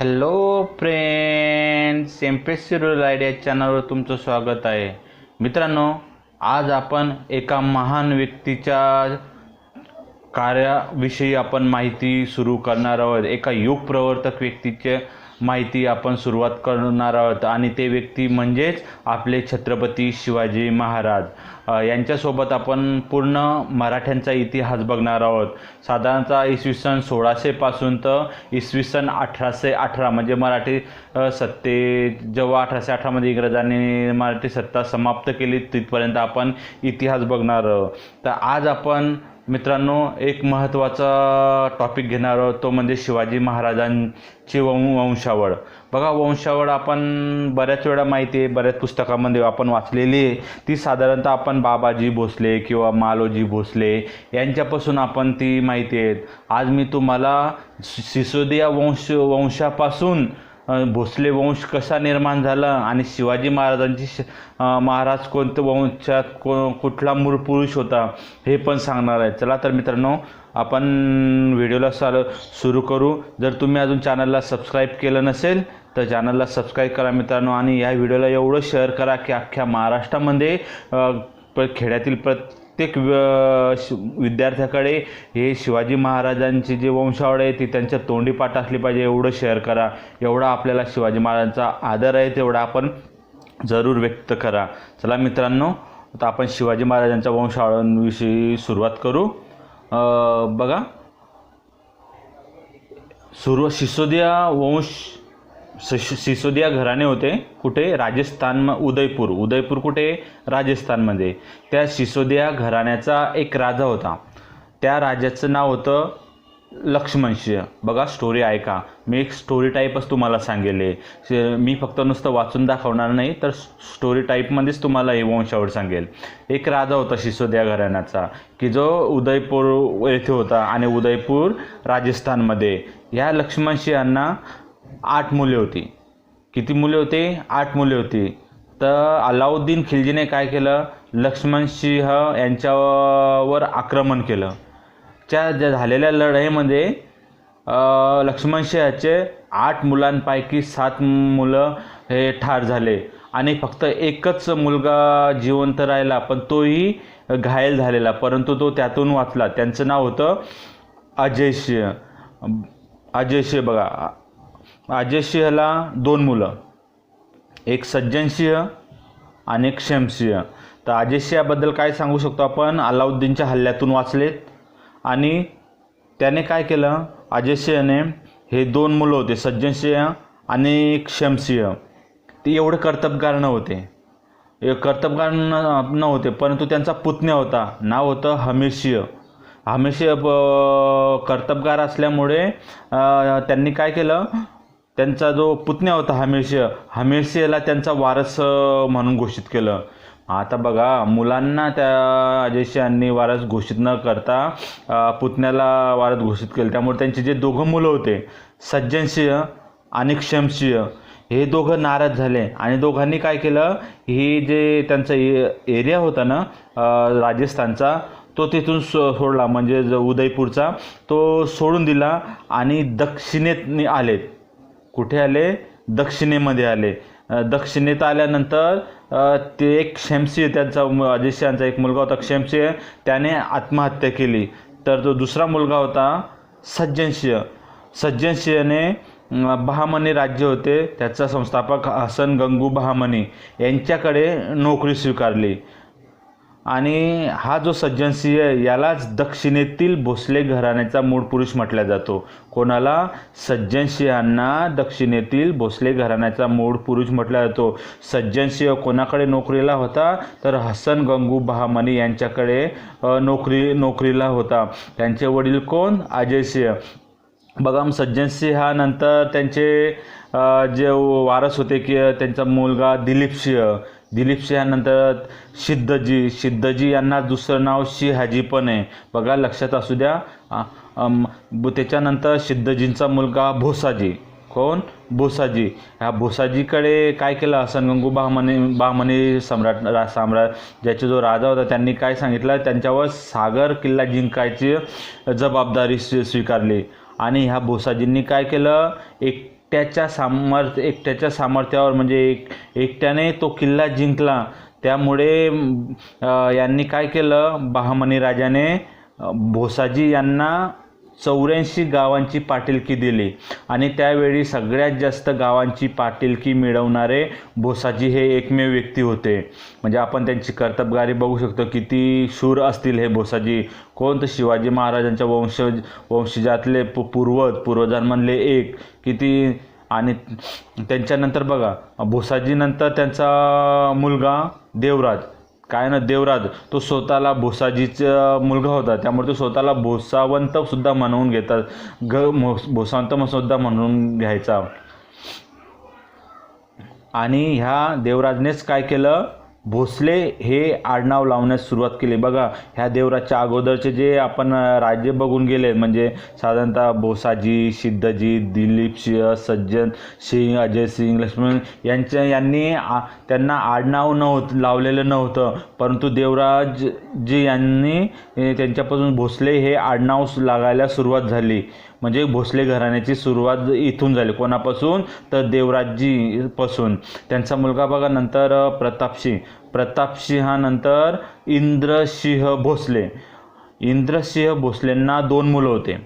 Hello friends, MPSC rural idea चॅनलवर तुमचं स्वागत आहे. मित्रांनो, आज आपण एका महान व्यक्तीच्या कार्याविषयी आपण माहिती सुरू करणार आहोत. एका युग प्रवर्तक व्यक्तीचे माहिती आपण सुरुवात करणार आहोत आणि ते व्यक्ती म्हणजेच आपले छत्रपती शिवाजी महाराज. यांच्यासोबत आपण पूर्ण मराठ्यांचा इतिहास बघणार आहोत. साधारणतः इसवी सन 1600 पासून तर इसवी सन 1818 म्हणजे मराठी सत्ते जेव्हा 1818 मध्ये इंग्रजांनी मराठी सत्ता समाप्त केली तिथपर्यंत आपण इतिहास बघणार आहोत. तर आज आपण मित्रांनो एक महत्त्वाचा टॉपिक घेणार आहोत, तो म्हणजे शिवाजी महाराजांची वंशावळ. बघा, वंशावळ आपण बऱ्याच वेळा माहिती आहे, बऱ्याच पुस्तकामध्ये आपण वाचलेली आहे. ती साधारणतः आपण बाबाजी भोसले किंवा मालोजी भोसले यांच्यापासून आपण ती माहिती आहे. आज मी तुम्हाला सिसोदिया वंशापासून भोसले वंश कसा निर्माण झाला आणि शिवाजी महाराजांची महाराज कोणत्या वंशात कुठला मूळ पुरुष होता हे पण सांगणार आहे. चला तर मित्रांनो, आपण व्हिडिओला सुरू करू. जर तुम्ही अजून चॅनलला सबस्क्राईब केलं नसेल तर चॅनलला सबस्क्राईब करा मित्रांनो, आणि या व्हिडिओला एवढं शेअर करा की अख्ख्या महाराष्ट्रामध्ये खेड्यातील प्रत्येक विद्यार्थ्याकडे हे शिवाजी महाराजांची जी वंशावळ आहे ती त्यांच्या तोंडी पाठ असली पाहिजे. एवढं शेअर करा. एवढा आपल्याला शिवाजी महाराजांचा आदर आहे तेवढा आपण जरूर व्यक्त करा. चला मित्रांनो, आता आपण शिवाजी महाराजांच्या वंशावळांविषयी सुरुवात करू. बघा, सिसोदिया घराणे होते कुठे? राजस्थान, उदयपूर कुठे? राजस्थानमध्ये. त्या सिसोदिया घराण्याचा एक राजा होता. त्या राजाचं नाव होतं लक्ष्मणसिंह. बघा, स्टोरी ऐका. मी एक स्टोरी टाईपच तुम्हाला सांगेल. मी फक्त नुसतं वाचून दाखवणार नाही, तर स्टोरी टाईपमध्येच तुम्हाला हे वंशावळ सांगेल. एक राजा होता सिसोदिया घराण्याचा की जो उदयपूर येथे होता, आणि उदयपूर राजस्थानमध्ये. ह्या लक्ष्मणसिंहांना 8 मुले होती. किती मुले होते? 8 मुले होती. तर अलाउद्दीन खिलजीने काय केलं? लक्ष्मणसिंह यांच्यावर आक्रमण केलं. ज्या झालेल्या लढाईमध्ये लक्ष्मणसिंहाचे 8 मुलांपैकी 7 मुलं हे ठार झाले आणि फक्त एकच मुलगा जिवंत राहिला, पण तोही घायल झालेला, परंतु तो त्यातून वाचला. त्यांचं नाव होतं अजयसिंह. बघा, अजयसिंहला 2 मुलं, एक सज्जनसिंह आणि एक क्षेमसिंह. तर अजयसिंहाबद्दल काय सांगू शकतो आपण? अलाउद्दीनच्या हल्ल्यातून वाचलेत. आणि त्याने काय केलं? अजयसिंहने हे 2 मुलं होते, सज्जनसिंह आणि क्षेमसिंह, ते एवढे कर्तबगार नव्हते, परंतु त्यांचा पुतण्या होता, नाव होतं हमीरसिंह. कर्तबगार असल्यामुळे त्यांनी काय केलं? त्यांचा जो पुतण्या होता हमीरसिंहला त्यांचा वारस म्हणून घोषित केलं. आता बघा, मुलांना त्या अजयसिंहांनी वारस घोषित न करता पुतण्याला वारस घोषित केलं. त्यामुळे त्यांचे जे 2 मुलं होते, सज्जनसिंह आणि क्षेमसिंह, हे दोघं नाराज झाले आणि दोघांनी काय केलं? हे जे त्यांचा एरिया होता ना राजस्थानचा, तो तिथून सोडला, म्हणजे उदयपूरचा तो सोडून दिला आणि दक्षिणेत आलेत. कुठे आले? दक्षिणेमध्ये आले. दक्षिणेत आल्यानंतर ते एक क्षेमसिंह, त्यांचा अजयसिंहांचा एक मुलगा होता क्षेमसिंह, त्याने आत्महत्या केली. तर जो दुसरा मुलगा होता सज्जनसिंहने बहामनी राज्य होते, त्याचा संस्थापक हसन गंगू बहामनी यांच्याकडे नोकरी स्वीकारली. आणि हा जो सज्जनसिंह, यालाच दक्षिणेतील भोसले घराण्याचा मूळ पुरुष म्हटला जातो. कोणाला? सज्जनसिंहांना दक्षिणेतील भोसले घराण्याचा मूळ पुरुष म्हटला जातो. सज्जनसिंह कोणाकडे नोकरीला होता? तर हसन गंगू बहामनी यांच्याकडे नोकरीला होता. त्यांचे वडील कोण? अजयसिंह. बघा, सज्जनसिंहानंतर त्यांचे जे वारस होते की त्यांचा मुलगा दिलीपसिंहानंतर सिद्धजी यांना दुसरं नाव सिंहाजी पण आहे. बघा, लक्षात असू द्या. त्याच्यानंतर सिद्धजींचा मुलगा भोसाजी. कोण? भोसाजी. ह्या भोसाजीकडे काय केलं? हसन गंगू बहामनी सम्राट ज्याचा जो राजा होता त्यांनी काय सांगितलं? त्यांच्यावर सागर किल्ला जिंकायची जबाबदारी स्वीकारली. आणि ह्या भोसाजींनी काय केलं? एक एकट्याच्या सामर्थ्यावर म्हणजे एकट्याने तो किल्ला जिंकला. त्यामुळे यांनी काय केलं, बहामनी राजाने भोसाजी यांना 84 गावांची पाटीलकी दिली आणि त्यावेळी सगळ्यात जास्त गावांची पाटीलकी मिळवणारे भोसाजी हे एकमेव व्यक्ती होते. म्हणजे आपण त्यांची कर्तबगारी बघू शकतो, किती शूर असतील हे भोसाजी. कोण तर शिवाजी महाराजांच्या वंशजातले पूर्वजांमधले एक किती. आणि त्यांच्यानंतर बघा, भोसाजीनंतर त्यांचा मुलगा देवराज, काय ना देवराज, तो स्वतःला भोसाजीचा मुलगा होता, त्यामुळे तो स्वतःला भोसावंत सुद्धा म्हणून घेतात, भोसावंत सुद्धा म्हणून घ्यायचा. आणि ह्या देवराजनेच काय केलं, भोसले हे आडनाव लावण्यास सुरुवात केली. बघा, ह्या देवराजच्या अगोदरचे जे आपण राज्य बघून गेले, म्हणजे साधारणतः भोसाजी, सिद्धजी, दिलीप सिंह, सज्जन सिंह, अजय सिंह, लक्ष्मण यांनी त्यांना आडनाव लावलेलं नव्हतं, परंतु देवराजजी यांनी त्यांच्यापासून भोसले हे आडनाव लागायला सुरुवात झाली. म्हणजे भोसले घराण्याची सुरुवात इथून झाली. कोणापासून, तर देवराजजीपासून. त्यांचा मुलगा बघा नंतर प्रतापसिंहानंतर इंद्रसिंह भोसले. इंद्रसिंह भोसलेंना 2 मुलं होते.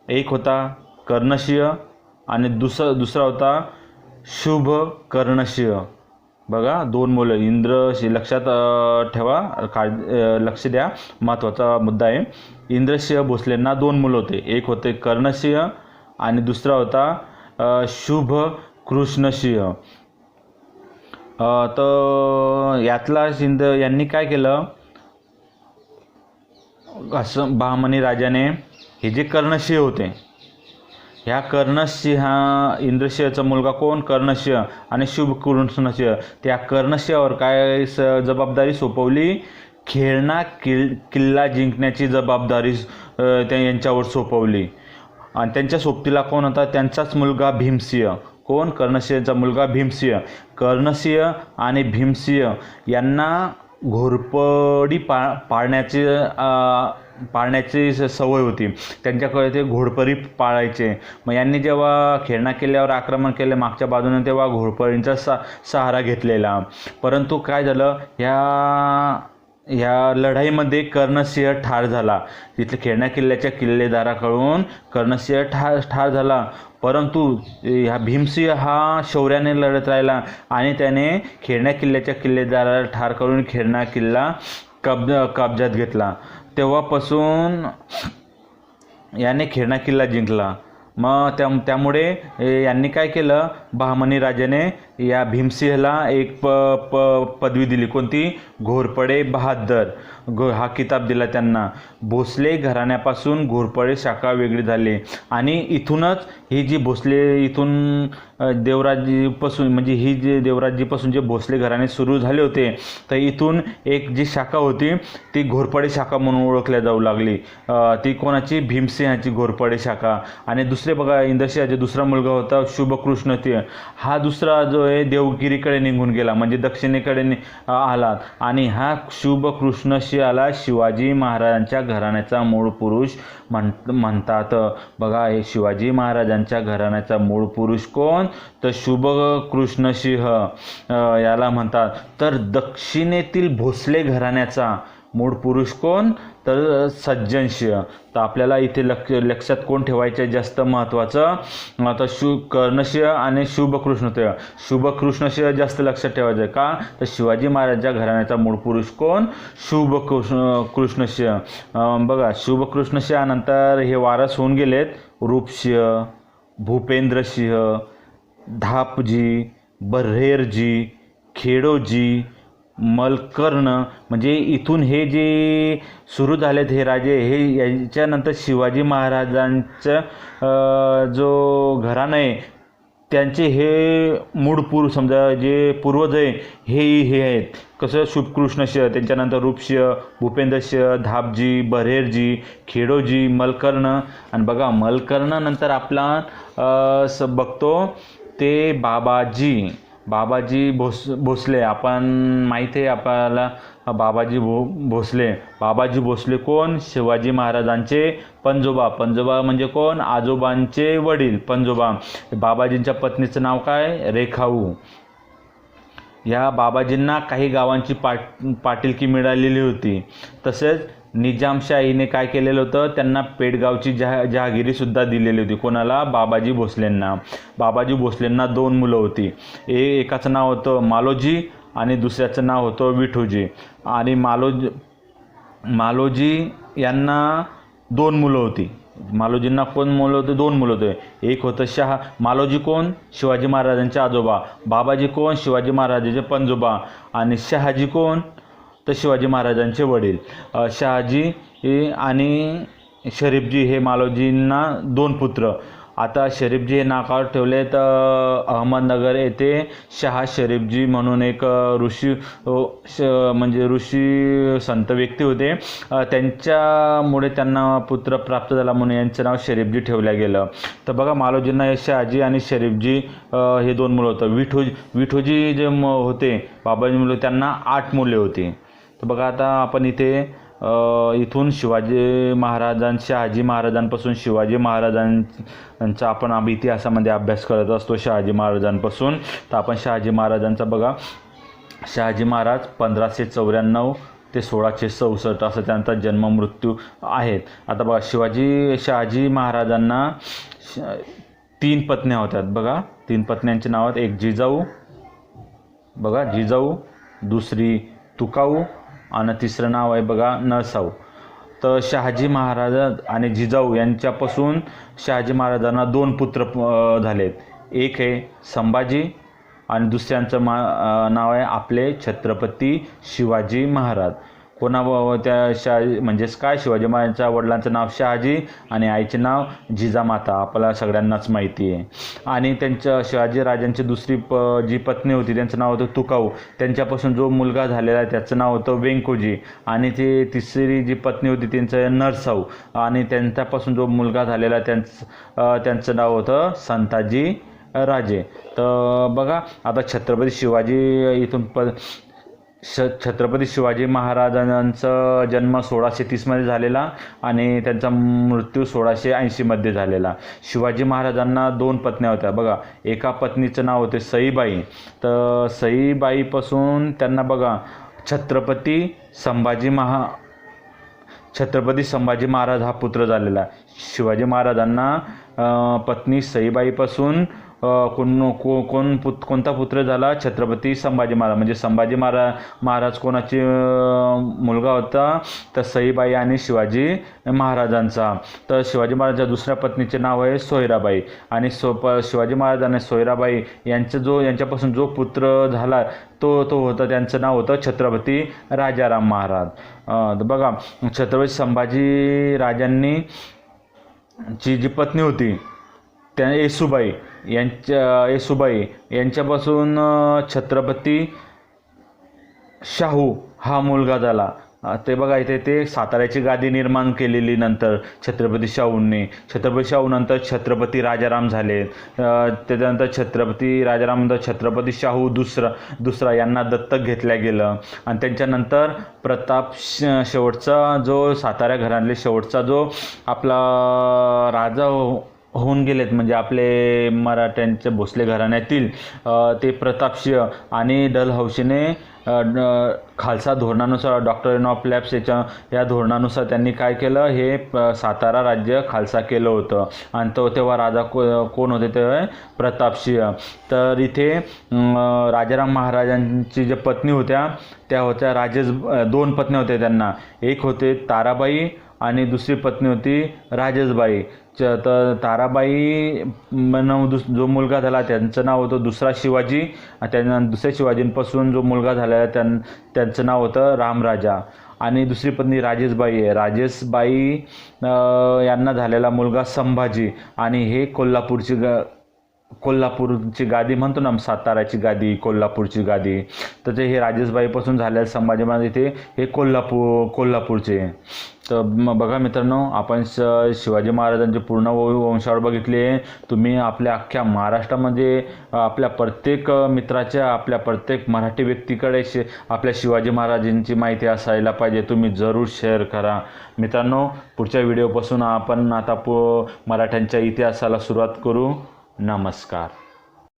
एक होता कर्णसिंह आणि दुसरा होता शुभ कर्णसिंह. बघा, 2 मुलं इंद्रसिंह, लक्षात ठेवा, लक्ष द्या, महत्त्वाचा मुद्दा आहे. इंद्रसिंह भोसलेंना 2 मुलं होते. एक होते कर्णसिंह आणि दुसरा होता शुभ कृष्णसिंह. तर यातला यांनी काय केलं, असं बहामनी राजाने हे जे कर्णसिंह होते, ह्या इंद्रसिंहाचा मुलगा कोण, कर्णसिंह आणि शुभ कृष्णसिंह, त्या कर्णसिंहावर काय जबाबदारी सोपवली, खेळणा किल्ला जिंकण्याची जबाबदारी यांच्यावर सोपवली. आणि त्यांच्या सोबतीला कोण होता, त्यांचाच मुलगा भीमसिंह. कोण, कर्णसिंहाचा मुलगा भीमसिंह. कर्णसिंह आणि भीमसिंह यांना घोरपडी पाळण्याची सवय होती. त्यांच्याकडे ते घोरपडी पाळायचे. मग यांनी जेव्हा खेळणा किल्ल्यावर आक्रमण केले मागच्या बाजूने, तेव्हा घोरपडींचा सहारा घेतलेला. परंतु काय झालं, ह्या लढाईमध्ये कर्णसिंह ठार झाला. तिथले खेळणा किल्ल्याच्या किल्लेदाराकडून कर्णसिंह ठार झाला. परंतु ह्या भीमसिंह हा शौर्याने लढत राहिला आणि त्याने खेळणा किल्ल्याच्या किल्लेदाराला ठार करून खेळणा किल्ला कब्जात घेतला. तेव्हापासून याने खेळणा किल्ला जिंकला. मग त्यामुळे यांनी काय केलं, बहामनी राजाने या भीमसिंहला एक पदवी दिली. कोणती, घोरपडे बहादर हा किताब दिला त्यांना. भोसले घराण्यापासून घोरपडे शाखा वेगळी झाली आणि इथूनच ही जी भोसले इथून देवराजीपासून, म्हणजे ही जे देवराजीपासून जे भोसले घराणे सुरू झाले होते, तर इथून एक जी शाखा होती ती घोरपडे शाखा म्हणून ओळखल्या जाऊ लागली. ती कोणाची, भीमसिंहाची घोरपडे शाखा. आणि दुसरे बघा, इंद्रसिंहाचा दुसरा मुलगा होता शुभकृष्णसिंह. हा दुसरा जो आहे देवगिरीकडे निघून गेला, म्हणजे दक्षिणेकडे आला. आणि हा शुभकृष्णसिंहाला शिवाजी महाराजांच्या घराण्याचा मूळ पुरुष म्हणतात. बघा, हे शिवाजी महाराजांच्या घराण्याचा मूळ पुरुष कोण, तर शुभकृष्णसिंह याला म्हणतात. तर दक्षिणेतील भोसले घराण्याचा मूळ पुरुष कोण, तर सज्जनसिंह. तर आपल्याला इथे लक्षात कोण ठेवायचं जास्त महत्त्वाचं, आता कर्णसिंह आणि शुभकृष्णसिंह. शुभकृष्णसिंह जास्त लक्षात ठेवायचं. का, तर शिवाजी महाराजांच्या घराण्याचा मूळ पुरुष कोण, शुभकृष्णसिंह. बघा, शुभकृष्णसिंहानंतर हे वारस होऊन गेलेत रूपसिंह, भूपेंद्रसिंह, धापजी, बऱ्हेरजी, खेडोजी, मलकर्ण. म्हणजे इथून हे जे सुरू झालेत हे राजे, हे याच्यानंतर शिवाजी महाराजांचं जो घराणं आहे त्यांचे हे मूळ पुरुष, समजा जे पूर्वज आहे हे आहेत. कसं, शुभकृष्णसिंह, त्यांच्यानंतर रूपसिंह, भूपेंद्रसिंह, धापजी, बऱ्हेरजी, खेडोजी, मलकर्ण. आणि बघा, मलकर्ण नंतर आपला बघतो ते बाबाजी. बाबाजी भोसले आपण माहिती आहे आपल्याला, बाबाजी भोसले कोण? शिवाजी महाराजांचे पणजोबा. पणजोबा म्हणजे कोण? आजोबांचे वडील पणजोबा. बाबाजींच्या पत्नीचं नाव काय? रेखाऊ. या बाबाजींना काही गावांची पाटीलकी मिळालेली होती. तसेच निजामशाहीने काय केलेलं होतं? त्यांना पेडगावची जहागिरीसुद्धा दिलेली होती. कोणाला? बाबाजी भोसलेंना. बाबाजी भोसलेंना 2 मुलं होती. एकाचं नाव होतं मालोजी आणि दुसऱ्याचं नाव होतं विठोजी. आणि मालोजी यांना 2 मुलं होती. मालोजींना कोण मुलं होते? 2 मुलं होते. एक होतं मालोजी कोण? शिवाजी महाराजांचे आजोबा. बाबाजी कोण? शिवाजी महाराजांचे पणजोबा. आणि शहाजी कोण? तर शिवाजी महाराजांचे वडील. शहाजी आणि शरीफजी हे मालोजींना 2 पुत्र. आता शरीफजी हे नाकावर ठेवले तर अहमदनगर येथे शहा शरीफजी म्हणून एक ऋषी म्हणजे ऋषी संत व्यक्ती होते. त्यांच्यामुळे त्यांना पुत्र प्राप्त झाला म्हणून यांचं नाव शरीफजी ठेवलं गेलं. तर बघा मालोजींना हे शहाजी आणि शरीफजी हे 2 मुलं होतं. विठोजी जे होते बाबाजी मुलं त्यांना 8 मुले होती. तर बघा आता आपण इथून शहाजी महाराजांपासून शिवाजी महाराजांचा आपण इतिहासामध्ये अभ्यास करत असतो शहाजी महाराजांपासून. तर आपण शहाजी महाराजांचा बघा. शहाजी महाराज 1594 ते 1664 असं त्यांचा जन्म मृत्यू आहेत. आता बघा शहाजी महाराजांना 3 पत्न्या होत्यात. बघा 3 पत्न्यांची नाव आहेत. एक जिजाऊ, दुसरी तुकाऊ आणि तिसरं नाव आहे बघा नरसाऊ. तर शहाजी महाराज आणि जिजाऊ यांच्यापासून शहाजी महाराजांना 2 पुत्र झालेत. एक आहे संभाजी आणि दुसऱ्यांचं नाव आहे आपले छत्रपती शिवाजी महाराज. म्हणजेच काय? शिवाजी महाराजांच्या वडिलांचं नाव शहाजी आणि आईचे नाव जिजामाता आपल्याला सगळ्यांनाच माहिती आहे. आणि त्यांच्या शिवाजी राजांची दुसरी जी पत्नी होती त्यांचं नाव होतं तुकाऊ. त्यांच्यापासून जो मुलगा झालेला आहे त्याचं नाव होतं वेंकोजी. आणि ती तिसरी जी पत्नी होती त्यांचं नरसाऊ. आणि त्यांच्यापासून जो मुलगा झालेला त्यांचं नाव होतं संताजी राजे. तर बघा आता छत्रपती शिवाजी महाराजांचा जन्म 1630 झालेला आणि त्यांचा मृत्यू 1680 झालेला. शिवाजी महाराजांना 2 पत्न्या होत्या. बघा एका पत्नीचं नाव होते सईबाई. तर सईबाईपासून त्यांना बघा छत्रपती संभाजी महाराज हा पुत्र झालेला. शिवाजी महाराजांना पत्नी सईबाईपासून कोणता पुत्र झाला? छत्रपती संभाजी महाराज. म्हणजे संभाजी महाराज कोणाची मुलगा होता? तर सईबाई आणि शिवाजी महाराजांचा. तर शिवाजी महाराजांच्या दुसऱ्या पत्नीचे नाव आहे सोयराबाई. आणि शिवाजी महाराज आणि सोयराबाई यांच्यापासून जो पुत्र झाला तो होता त्यांचं नाव होतं छत्रपती राजाराम महाराज. बघा छत्रपती संभाजी राजांनी जी पत्नी होती त्या येसूबाई यांच्यापासून छत्रपती शाहू हा मुलगा झाला. ते बघा इथे ते साताऱ्याची गादी निर्माण केलेली नंतर छत्रपती शाहू नंतर छत्रपती राजाराम झाले. त्याच्यानंतर छत्रपती राजाराम छत्रपती शाहू दुसरा यांना दत्तक घेतल्या गेलं. आणि त्यांच्यानंतर प्रताप शेवटचा जो सातारा घरातले शेवटचा जो आपला राजा होऊन गेलेत म्हणजे आपले मराठ्यांच्या भोसले घराण्यातील ते प्रतापसिंह आणि डलहौसीने खालसा धोरणानुसार डॉक्टर ऑफ लॅब्स या धोरणानुसार त्यांनी काय केलं? हे सातारा राज्य खालसा केलं होतं. आणि तेव्हा राजा कोण होते? ते प्रतापसिंह. तर इथे राजाराम महाराजांची ज्या पत्नी होत्या त्या होत्या 2 पत्नी होत्या त्यांना. एक होते ताराबाई आणि दुसरी पत्नी होती राजेशबाई. तर ताराबाई जो मुलगा झाला त्यांचं नाव होतं दुसरा शिवाजी. त्यानंतर दुसऱ्या शिवाजींपासून जो मुलगा झाला त्यांचं नाव होतं रामराजा. आणि दुसरी पत्नी राजेशबाई आहे. राजेशबाई यांना झालेला मुलगा संभाजी. आणि हे कोल्हापूरची गादी म्हणतो ना, साताराची गादी, कोल्हापूरची गादी, तर ते हे राजेशबाईपासून झालेलं संभाजी महाराज इथे हे कोल्हापूरचे. तर मग बघा मित्रांनो, आपण शिवाजी महाराजांचे पूर्ण वंशावळ बघितले. तुम्ही आपल्या अख्ख्या महाराष्ट्रामध्ये आपल्या प्रत्येक मित्राच्या, आपल्या प्रत्येक मराठी व्यक्तीकडे आपल्या शिवाजी महाराजांची माहिती असायला पाहिजे. तुम्ही जरूर शेअर करा मित्रांनो. पुढच्या व्हिडिओपासून आपण आता मराठ्यांच्या इतिहासाला सुरुवात करू. नमस्कार.